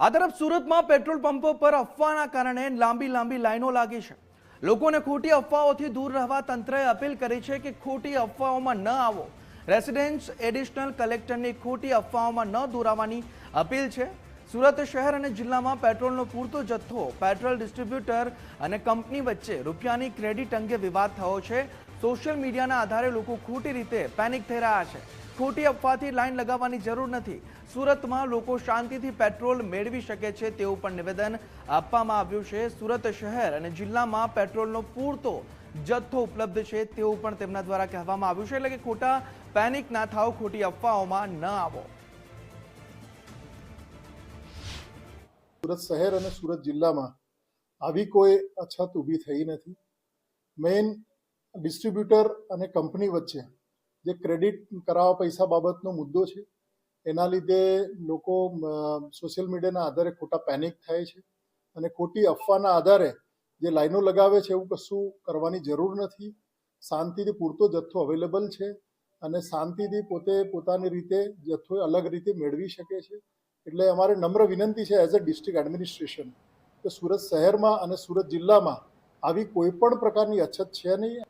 આ તરફ સુરતમાં પેટ્રોલ પંપો પર અફવાના કારણે લાંબી લાઈનો લાગી છે। લોકોને ખોટી અફવાઓથી દૂર રહેવા તંત્રએ અપીલ કરી છે કે ખોટી અફવાઓમાં ન આવો। રેસિડેન્સ એડિશનલ કલેક્ટરની ખોટી અફવાઓમાં ન દોરાવાની અપીલ છે। સુરત શહેર અને જિલ્લામાં પેટ્રોલનો પૂરતો જથ્થો પેટ્રોલ ડિસ્ટ્રીબ્યુટર અને કંપની વચ્ચે રૂપિયાની ક્રેડિટ અંગે વિવાદ થયો છે। સોશિયલ મીડિયાના આધારે લોકો ખોટી રીતે પેનિક થઈ રહ્યા છે। ખોટી અફવાથી લાઈન લગાવવાની જરૂર નથી। સુરતમાં લોકો શાંતિથી પેટ્રોલ મેળવી શકે છે તેવું પણ નિવેદન આપવામાં આવ્યું છે। સુરત શહેર અને જિલ્લામાં પેટ્રોલનો પૂરતો જથ્થો ઉપલબ્ધ છે તેવું પણ તેમના દ્વારા કહેવામાં આવ્યું છે। એટલે કે ખોટા પેનિક ના થાઓ, ખોટી અફવાઓમાં ન આવો। સુરત શહેર અને સુરત જિલ્લામાં આવી કોઈ અછત ઊભી થઈ નથી। મેઇન ડિસ્ટ્રીબ્યુટર અને કંપની વચ્ચે જે ક્રેડિટ કરાવવા પૈસા બાબતનો મુદ્દો છે, એના લીધે લોકો સોશિયલ મીડિયાના આધારે ખોટા પેનિક થાય છે અને ખોટી અફવાના આધારે જે લાઈનો લગાવે છે એવું કશું કરવાની જરૂર નથી। શાંતિથી પૂરતો જથ્થો અવેલેબલ છે અને શાંતિથી પોતે પોતાની રીતે જથ્થો અલગ રીતે મેળવી શકે છે। એટલે અમારે નમ્ર વિનંતી છે એઝ અ ડિસ્ટ્રિક્ટ એડમિનિસ્ટ્રેશન કે સુરત શહેરમાં અને સુરત જિલ્લામાં આવી કોઈ પણ પ્રકારની અછત છે નહીં।